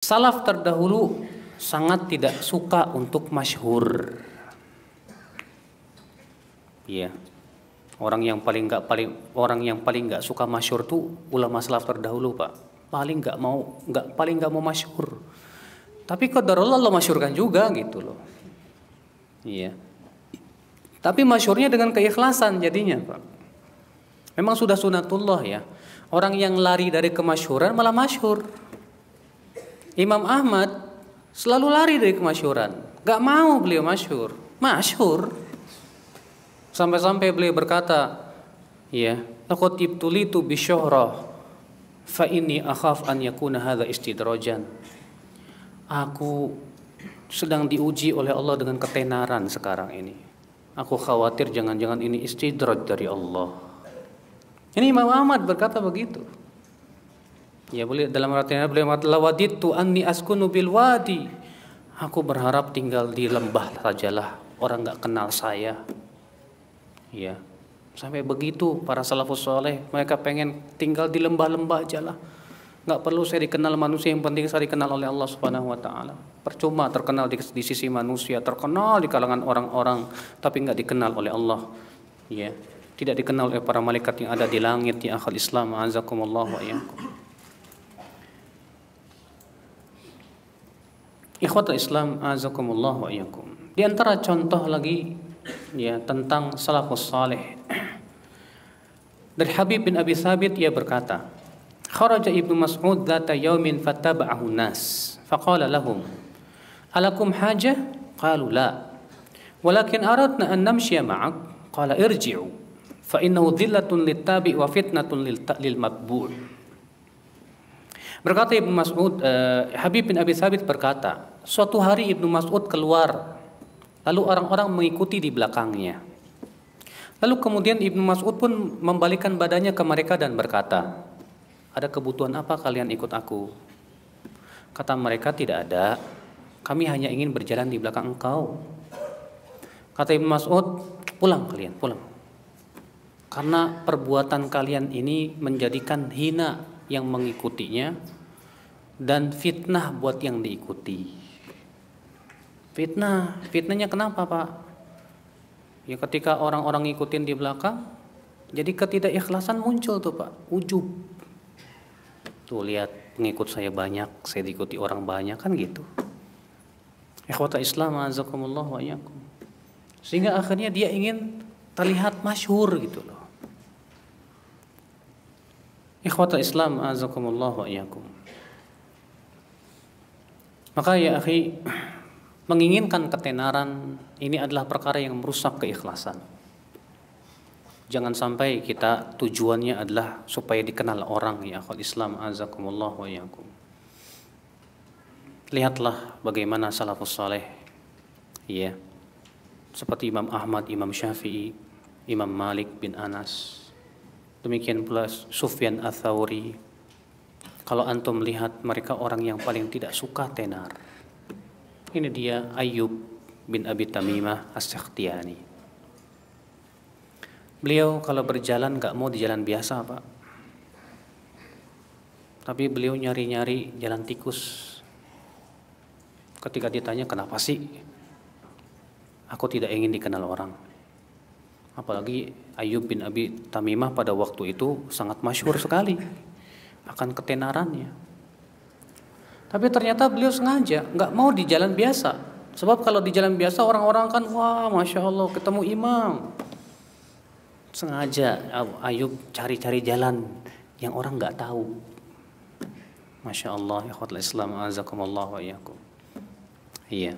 Salaf terdahulu sangat tidak suka untuk masyhur. Iya. Orang yang paling nggak suka masyhur tuh ulama salaf terdahulu, Pak. Paling nggak mau masyhur. Tapi qadarullah Allah masyhurkan juga gitu loh. Iya. Tapi masyhurnya dengan keikhlasan jadinya, Pak. Memang sudah sunatullah ya. Orang yang lari dari kemasyhuran malah masyhur. Imam Ahmad selalu lari dari kemasyhuran. Gak mau beliau masyhur. Masyhur. Sampai-sampai beliau berkata, ya, laqad ibtulitu bisyuhrah fa inni akhaf an yakuna hadza istidrajan. Aku sedang diuji oleh Allah dengan ketenaran sekarang ini. Aku khawatir jangan-jangan ini istidraj dari Allah. Ini Imam Ahmad berkata begitu. Ya, boleh dalam artinya beliau mengatakan lawaditu anni askunu bil wadi. Aku berharap tinggal di lembah sajalah, orang enggak kenal saya. Ya. Sampai begitu para salafus saleh, mereka pengen tinggal di lembah-lembah ajalah. Enggak perlu saya dikenal manusia, yang penting saya dikenal oleh Allah Subhanahu wa taala. Percuma terkenal di sisi manusia, terkenal di kalangan orang-orang, tapi enggak dikenal oleh Allah. Ya. Tidak dikenal oleh para malaikat yang ada di langit. Ya akhal Islam, azakumullah wa iyyakum. Ikhwatul Islam, azakumullah wa iyyakum. Di antara contoh lagi ya tentang salafus saleh. Dari Habib bin Abi Thabit ia berkata, kharaja Ibnu Mas'ud dzata yaumin fattaba'ahu nas, faqala lahum, alakum hajah? Qalu la. Walakin aradna an namshiya ma'ak. Qala irji'u fa innahu dhillatun littabi wa fitnatun lil matbu'. Berkata Ibnu Mas'ud, Habib bin Abi Thabit berkata, suatu hari Ibnu Mas'ud keluar, lalu orang-orang mengikuti di belakangnya. Lalu kemudian Ibnu Mas'ud pun membalikkan badannya ke mereka dan berkata, ada kebutuhan apa kalian ikut aku? Kata mereka, tidak ada, kami hanya ingin berjalan di belakang engkau. Kata Ibnu Mas'ud, pulang kalian, pulang. Karena perbuatan kalian ini menjadikan hina yang mengikutinya dan fitnah buat yang diikuti. Fitnahnya kenapa, Pak? Ya ketika orang-orang ngikutin di belakang, jadi ketidakikhlasan muncul tuh, Pak. Ujub. Tuh lihat pengikut saya banyak, saya diikuti orang banyak, kan gitu. Ikhwata Islam, azakumullah wa iyyakum. Sehingga akhirnya dia ingin terlihat masyhur gitu loh. Ikhwata Islam, azakumullah wa iyyakum. Maka ya akhi, menginginkan ketenaran ini adalah perkara yang merusak keikhlasan. Jangan sampai kita tujuannya adalah supaya dikenal orang, ya akhul Islam, azakumullah wa iyyakum. Lihatlah bagaimana salafus saleh, ya, seperti Imam Ahmad, Imam Syafi'i, Imam Malik bin Anas, demikian pula Sufyan Ats-Tsauri. Kalau antum melihat mereka orang yang paling tidak suka tenar. Ini dia Ayyub bin Abi Tamimah As-Sakhtiyani. Beliau kalau berjalan gak mau di jalan biasa, Pak. Tapi beliau nyari-nyari jalan tikus. Ketika ditanya, kenapa sih aku tidak ingin dikenal orang? Apalagi Ayyub bin Abi Tamimah pada waktu itu sangat masyhur sekali akan ketenarannya. Tapi ternyata beliau sengaja nggak mau di jalan biasa. Sebab kalau di jalan biasa orang-orang kan wah masya Allah ketemu imam. Sengaja Ayyub cari-cari jalan yang orang nggak tahu. Masya Allah, ikhwatul Islam, azakumullah wa iyyakum. Iya.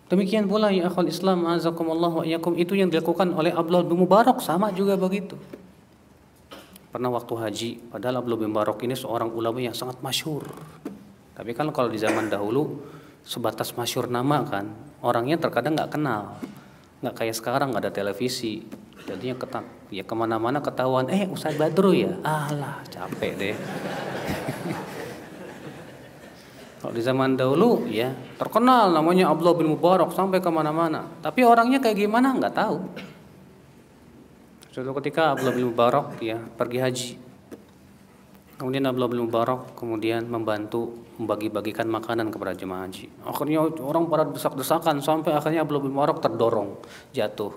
Demikian pula ya akhul Islam, azakumullah wa iyyakum, itu yang dilakukan oleh Abdullah bin Mubarak, sama juga begitu. Pernah waktu haji, padahal Abdullah bin Mubarak ini seorang ulama yang sangat masyhur. Tapi kan kalau di zaman dahulu sebatas masyhur nama kan, orangnya terkadang nggak kenal, nggak kayak sekarang nggak ada televisi, jadinya ya kemana-mana ketahuan, Ustaz Badru ya, alah capek deh. Kalau di zaman dahulu ya terkenal namanya Abdullah bin Mubarak sampai kemana-mana, tapi orangnya kayak gimana nggak tahu. Suatu ketika Abdullah bin Mubarak ya pergi haji, Kemudian Abdullah bin Mubarak kemudian membantu membagi-bagikan makanan kepada jemaah haji. Akhirnya orang pada desak-desakan sampai akhirnya Abdullah bin Mubarak terdorong jatuh.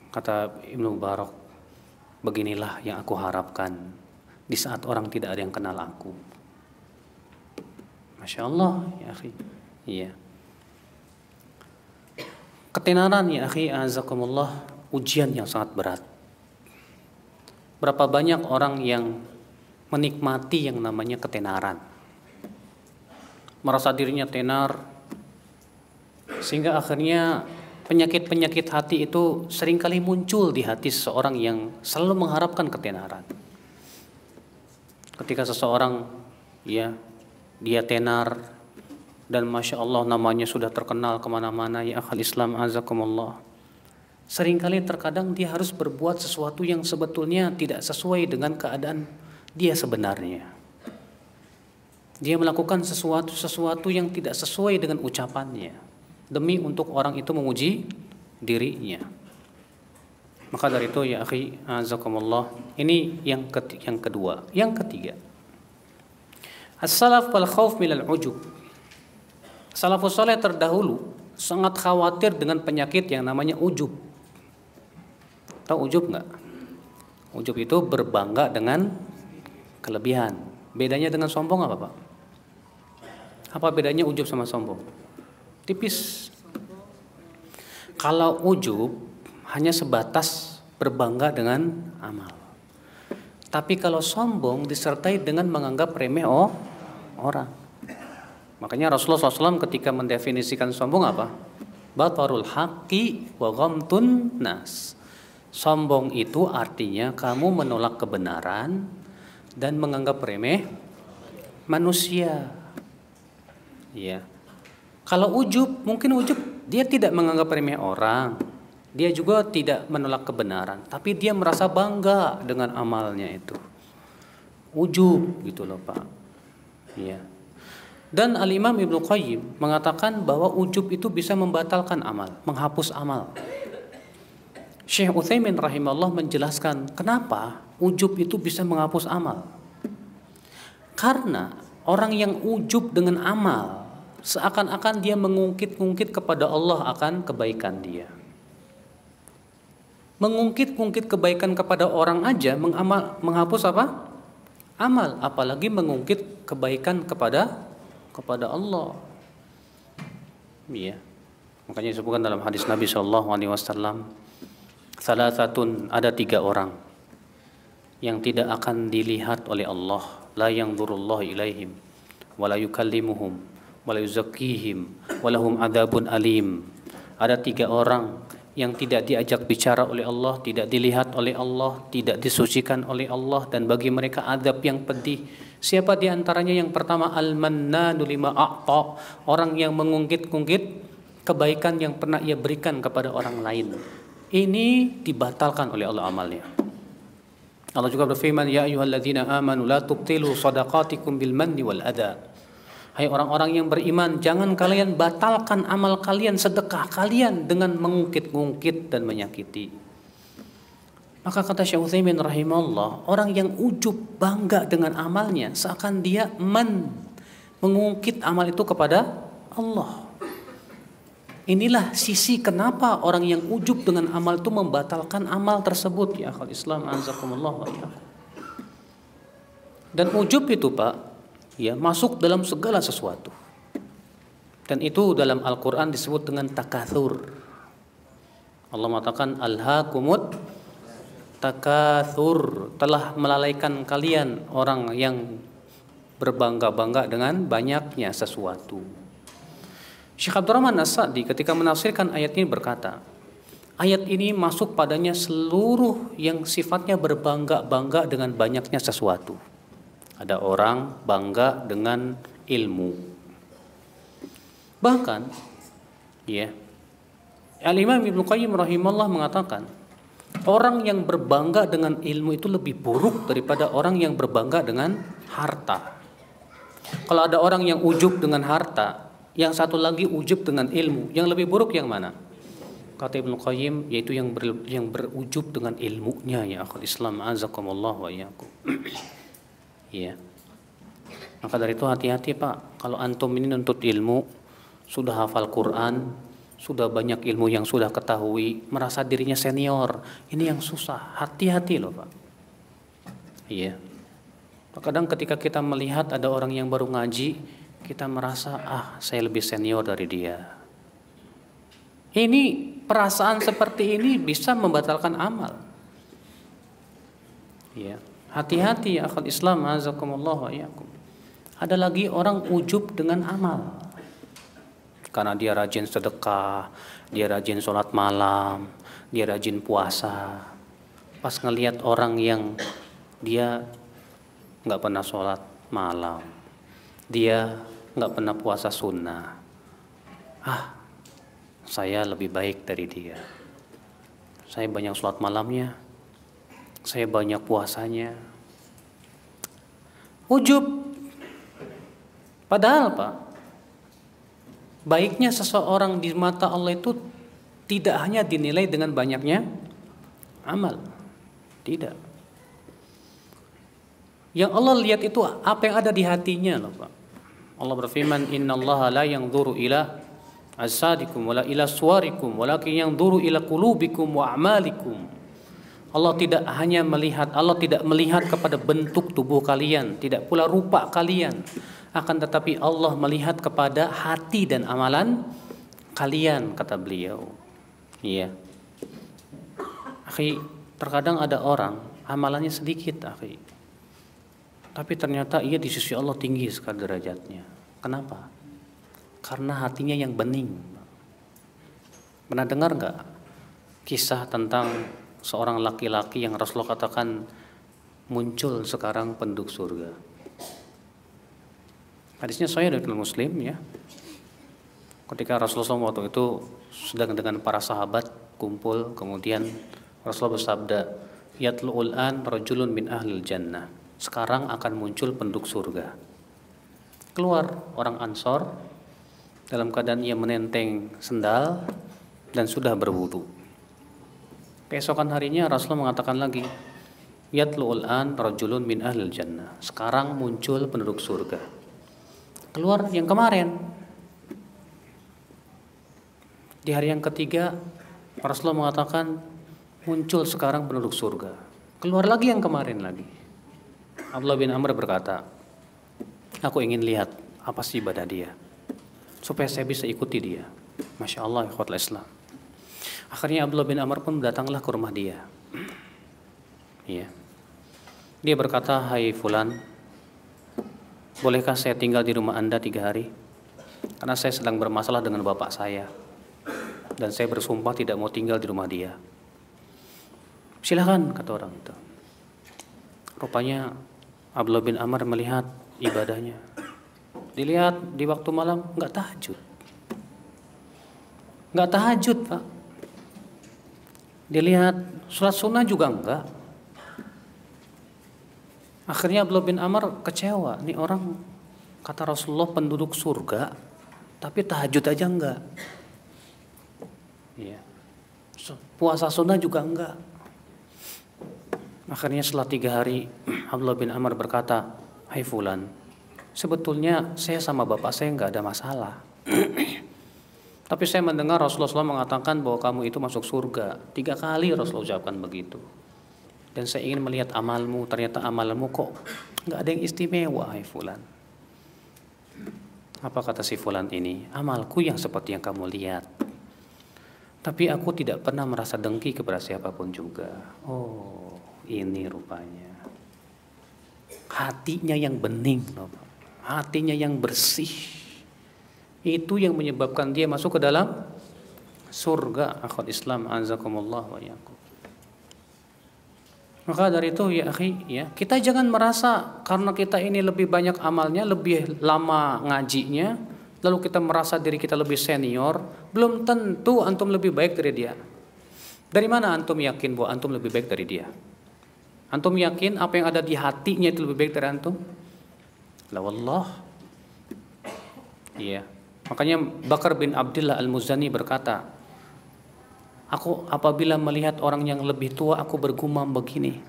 Kata Ibnu Mubarak, beginilah yang aku harapkan di saat orang tidak ada yang kenal aku. Masya Allah ya akhi. Iya. Ketenaran ya akhi, azakumullah, ujian yang sangat berat. Berapa banyak orang yang menikmati yang namanya ketenaran, merasa dirinya tenar, sehingga akhirnya penyakit-penyakit hati itu seringkali muncul di hati seseorang yang selalu mengharapkan ketenaran. Ketika seseorang ya dia tenar dan Masya Allah namanya sudah terkenal kemana-mana, ya akhal Islam azakumullah, seringkali terkadang dia harus berbuat sesuatu yang sebetulnya tidak sesuai dengan keadaan dia sebenarnya. Dia melakukan sesuatu yang tidak sesuai dengan ucapannya demi untuk orang itu memuji dirinya. Maka dari itu ya akhi azakumullah, ini yang kedua. Yang ketiga, as-salaf wal khauf minal ujub. Salafus saleh terdahulu sangat khawatir dengan penyakit yang namanya ujub. Tahu ujub enggak? Ujub itu berbangga dengan kelebihan. Bedanya dengan sombong apa, Pak? Apa bedanya ujub sama sombong? Tipis. Kalau ujub hanya sebatas berbangga dengan amal. Tapi kalau sombong disertai dengan menganggap remeh orang. Makanya Rasulullah SAW ketika mendefinisikan sombong apa? Batarul haqqi wa ghamtun nas. Sombong itu artinya kamu menolak kebenaran dan menganggap remeh manusia. Ya. Kalau ujub, mungkin ujub dia tidak menganggap remeh orang. Dia juga tidak menolak kebenaran, tapi dia merasa bangga dengan amalnya itu. Ujub gitu loh, Pak. Ya. Dan Al-Imam Ibnu Qayyim mengatakan bahwa ujub itu bisa membatalkan amal, menghapus amal. Syekh Utsaimin rahimahullah menjelaskan kenapa ujub itu bisa menghapus amal. Karena orang yang ujub dengan amal seakan-akan dia mengungkit-ungkit kepada Allah akan kebaikan dia. Mengungkit-ungkit kebaikan kepada orang aja menghapus apa? Amal, apalagi mengungkit kebaikan kepada Allah. Iya. Makanya disebutkan dalam hadis Nabi SAW, salasatun, ada 3 orang yang tidak akan dilihat oleh Allah, la yanzurullahu ilaihim wa la yukallimuhum wa la yuzakkihim wa lahum adzabun alim. Ada 3 orang yang tidak diajak bicara oleh Allah, tidak dilihat oleh Allah, tidak disucikan oleh Allah, dan bagi mereka azab yang pedih. Siapa di antaranya? Yang pertama, al-mannanu lima a'ta, orang yang mengungkit-ungkit kebaikan yang pernah ia berikan kepada orang lain. Ini dibatalkan oleh Allah amalnya. Allah juga berfirman, ya ayyuhalladzina amanu la tubtilu shadaqatikum bil manni wal adha. Hai orang-orang yang beriman, jangan kalian batalkan amal kalian, sedekah kalian dengan mengungkit-ungkit dan menyakiti. Maka kata Syekh Utsaimin rahimahullah, orang yang ujub bangga dengan amalnya seakan dia mengungkit amal itu kepada Allah. Inilah sisi kenapa orang yang ujub dengan amal itu membatalkan amal tersebut, ya akhal Islam azakumullah wa iyyakum. Dan ujub itu, Pak, ya, masuk dalam segala sesuatu. Dan itu dalam Al-Qur'an disebut dengan takatsur. Allah mengatakan alhaakumut takatsur, telah melalaikan kalian orang yang berbangga-bangga dengan banyaknya sesuatu. Syekh Abdurrahman As-Sa'di ketika menafsirkan ayat ini berkata, ayat ini masuk padanya seluruh yang sifatnya berbangga-bangga dengan banyaknya sesuatu. Ada orang bangga dengan ilmu. Bahkan ya, Al-Imam Ibnu Qayyim rahimahullah mengatakan, orang yang berbangga dengan ilmu itu lebih buruk daripada orang yang berbangga dengan harta. Kalau ada orang yang ujub dengan harta, yang satu lagi ujub dengan ilmu, yang lebih buruk yang mana? Kata Ibnu Qayyim, yaitu yang berujub dengan ilmunya, ya akhul Islam azakumullah wa iyyakum. Iya. Maka dari itu hati-hati Pak, kalau antum ini nuntut ilmu, sudah hafal Quran, sudah banyak ilmu yang sudah ketahui, merasa dirinya senior, ini yang susah. Hati-hati loh Pak. Iya. Kadang ketika kita melihat ada orang yang baru ngaji, kita merasa saya lebih senior dari dia. Ini perasaan seperti ini bisa membatalkan amal. Iya. Hati-hati ya akhwat Islam, azakumullah wa iyyakum. Ada lagi orang ujub dengan amal. Karena dia rajin sedekah, dia rajin sholat malam, dia rajin puasa. Pas ngelihat orang yang dia nggak pernah sholat malam, dia nggak pernah puasa sunnah, saya lebih baik dari dia. Saya banyak sholat malamnya, saya banyak puasanya. Ujub. Padahal Pak, baiknya seseorang di mata Allah itu tidak hanya dinilai dengan banyaknya amal. Tidak. Yang Allah lihat itu apa yang ada di hatinya loh Pak. Allah berfirman, innallaha la yanzuru ila ajsadikum wala ila suwarikum walakin yanzuru ila qulubikum wa a'malikum. Allah tidak melihat kepada bentuk tubuh kalian, tidak pula rupa kalian. Akan tetapi Allah melihat kepada hati dan amalan kalian, kata beliau. Iya. Akhi, terkadang ada orang amalannya sedikit, akhi, tapi ternyata ia di sisi Allah tinggi sekali derajatnya. Kenapa? Karena hatinya yang bening. Pernah dengar nggak kisah tentang seorang laki-laki yang Rasulullah katakan muncul sekarang penduduk surga? Hadisnya sahih dari Muslim ya. Ketika Rasulullah waktu itu sedang dengan para sahabat kumpul, kemudian Rasulullah bersabda, "Yatlu'ul an rajulun min ahlil jannah." Sekarang akan muncul penduduk surga. Keluar orang Ansor dalam keadaan ia menenteng sendal dan sudah berwudu. Keesokan harinya Rasulullah mengatakan lagi, "Yatlu'ul an rajulun min ahlil jannah." Sekarang muncul penduduk surga. Keluar yang kemarin. Di hari yang ketiga Rasulullah mengatakan muncul sekarang penduduk surga. Keluar lagi yang kemarin lagi. Abdullah bin Amr berkata, aku ingin lihat apa sih ibadah dia, supaya saya bisa ikuti dia. Masya Allah, ikhwatul Islam. Akhirnya Abdullah bin Amr pun datanglah ke rumah dia. Iya. Dia berkata, hai fulan, bolehkah saya tinggal di rumah Anda 3 hari? Karena saya sedang bermasalah dengan bapak saya, dan saya bersumpah tidak mau tinggal di rumah dia. Silakan, kata orang itu. Rupanya Abdullah bin Amr melihat ibadahnya. Dilihat di waktu malam nggak tahajud. Nggak tahajud Pak. Dilihat sholat sunnah juga enggak. Akhirnya Abdullah bin Amr kecewa. Nih orang kata Rasulullah penduduk surga, tapi tahajud aja enggak. Iya. Puasa sunnah juga enggak. Akhirnya setelah 3 hari Abdullah bin Amr berkata, hai fulan, sebetulnya saya sama bapak saya enggak ada masalah. Tapi saya mendengar Rasulullah SAW mengatakan bahwa kamu itu masuk surga. 3 kali Rasulullah ucapkan begitu. Dan saya ingin melihat amalmu, ternyata amalmu kok nggak ada yang istimewa, hai fulan. Apa kata si fulan ini? Amalku yang seperti yang kamu lihat. Tapi aku tidak pernah merasa dengki kepada siapapun juga. Oh, ini rupanya. Hatinya yang bening, hatinya yang bersih. Itu yang menyebabkan dia masuk ke dalam surga. Akhwat Islam, azakumullah wa iyyakum. Maka dari itu ya akhi, ya, kita jangan merasa karena kita ini lebih banyak amalnya, lebih lama ngajinya, lalu kita merasa diri kita lebih senior. Belum tentu antum lebih baik dari dia. Dari mana antum yakin bahwa antum lebih baik dari dia? Antum yakin apa yang ada di hatinya itu lebih baik dari antum? La wallah. Iya. Makanya Bakar bin Abdullah Al-Muzani berkata, aku apabila melihat orang yang lebih tua, aku bergumam begini,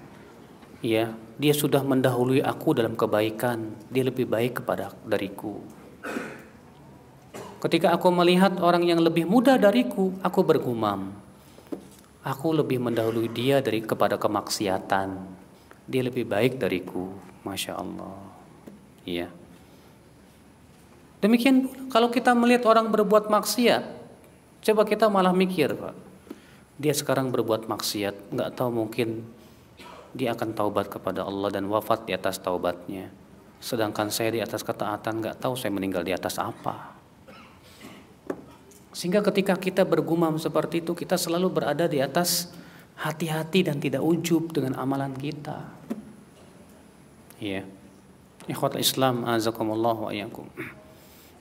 Ya, dia sudah mendahului aku dalam kebaikan, dia lebih baik dariku. Ketika aku melihat orang yang lebih muda dariku, aku bergumam, aku lebih mendahului dia kepada kemaksiatan. Dia lebih baik dariku, Masya Allah. Iya. Demikian kalau kita melihat orang berbuat maksiat, coba kita malah mikir, Pak. Dia sekarang berbuat maksiat, nggak tahu mungkin dia akan taubat kepada Allah dan wafat di atas taubatnya. Sedangkan saya di atas ketaatan, nggak tahu saya meninggal di atas apa. Sehingga ketika kita bergumam seperti itu, kita selalu berada di atas hati-hati dan tidak ujub dengan amalan kita. Iya. Ikhwatul Islam, azakumullah wa iyyakum.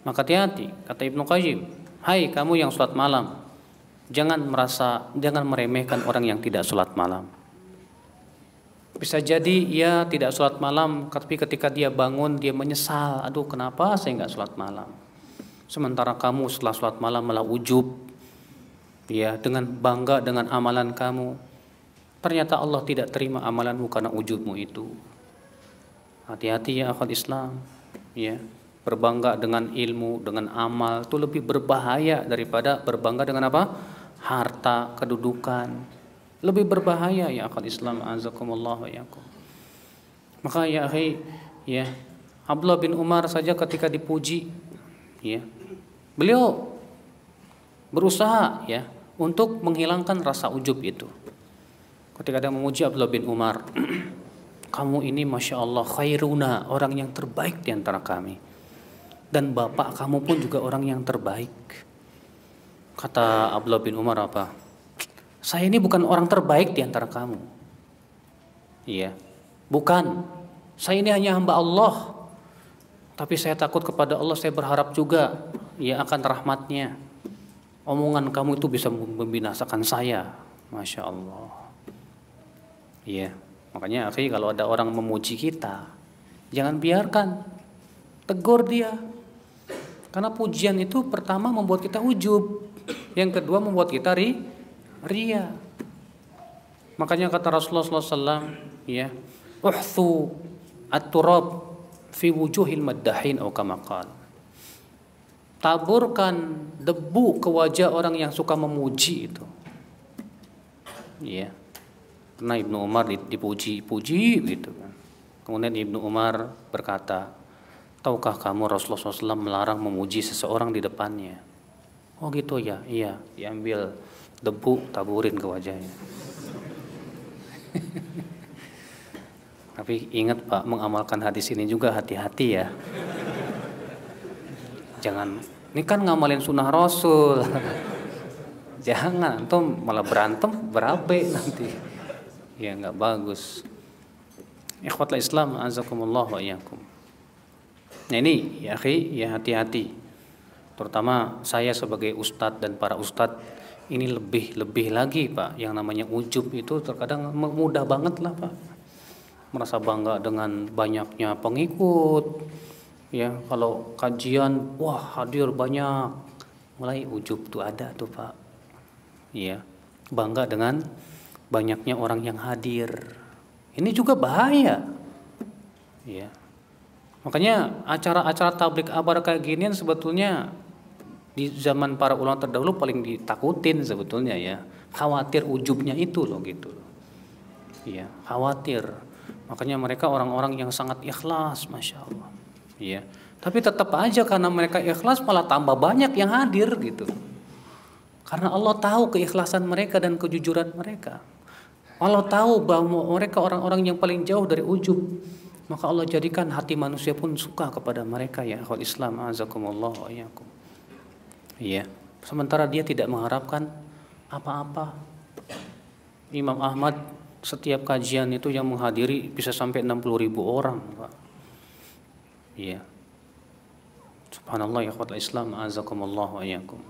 Maka hati-hati, kata Ibnu Qayyim, hai kamu yang sholat malam, jangan meremehkan orang yang tidak sholat malam. Bisa jadi ia tidak sholat malam, tapi ketika dia bangun dia menyesal, aduh kenapa saya nggak sholat malam. Sementara kamu setelah sholat malam malah ujub, ya, dengan bangga dengan amalan kamu. Ternyata Allah tidak terima amalanmu karena ujubmu itu. Hati-hati ya akhwat Islam, ya. Berbangga dengan ilmu, dengan amal itu lebih berbahaya daripada berbangga dengan apa? Harta, kedudukan. Lebih berbahaya ya akhwat Islam, azakumullah wa iyyakum. Maka ya akhi, ya, Abdullah bin Umar saja ketika dipuji, ya, beliau berusaha ya untuk menghilangkan rasa ujub itu. Ketika dia memuji Abdullah bin Umar, kamu ini Masya Allah khairuna, orang yang terbaik di antara kami. Dan bapak kamu pun juga orang yang terbaik. Kata Abdullah bin Umar apa? Saya ini bukan orang terbaik di antara kamu. Iya, bukan. Saya ini hanya hamba Allah. Tapi saya takut kepada Allah, saya berharap juga ya akan rahmatnya. Omongan kamu itu bisa membinasakan saya. Masya Allah. Iya, makanya akhi kalau ada orang memuji kita, jangan biarkan, tegur dia. Karena pujian itu pertama membuat kita ujub, yang kedua membuat kita ria. Makanya kata Rasulullah SAW, ya, uhthu at-turab fi wujuhil maddahin atau kama qala. Taburkan debu ke wajah orang yang suka memuji itu. Ya. Karena Ibnu Umar dipuji-puji gitu kan. Kemudian Ibnu Umar berkata, tahukah kamu Rasulullah SAW melarang memuji seseorang di depannya? Oh gitu ya, iya. Diambil debu, taburin ke wajahnya. Tapi ingat Pak, mengamalkan hadis ini juga hati-hati ya. Jangan, ini kan ngamalin sunnah Rasul. Jangan, antum malah berantem, berabe nanti. Ya nggak bagus. Ikhwatul Islam, azakumullah wa iyyakum. Nah ini ya akhi, ya hati-hati. Terutama saya sebagai ustadz dan para ustadz ini lebih lagi Pak. Yang namanya ujub itu terkadang mudah banget lah Pak. Merasa bangga dengan banyaknya pengikut. Ya kalau kajian, wah hadir banyak. Mulai ujub tuh ada tuh Pak. Ya bangga dengan banyaknya orang yang hadir. Ini juga bahaya. Ya. Makanya acara-acara tablik akbar kayak ginian sebetulnya di zaman para ulama terdahulu paling ditakutin sebetulnya ya. Khawatir ujubnya itu loh gitu. Iya, khawatir. Makanya mereka orang-orang yang sangat ikhlas, Masya Allah. Iya. Tapi tetap aja karena mereka ikhlas malah tambah banyak yang hadir gitu. Karena Allah tahu keikhlasan mereka dan kejujuran mereka. Allah tahu bahwa mereka orang-orang yang paling jauh dari ujub. Maka Allah jadikan hati manusia pun suka kepada mereka ya akhwat Islam, azakumullah wa iyyakum. Iya. Sementara dia tidak mengharapkan apa-apa. Imam Ahmad setiap kajian itu yang menghadiri bisa sampai 60.000 orang, Pak. Iya. Subhanallah ya akhwat Islam, azakumullah wa iyyakum.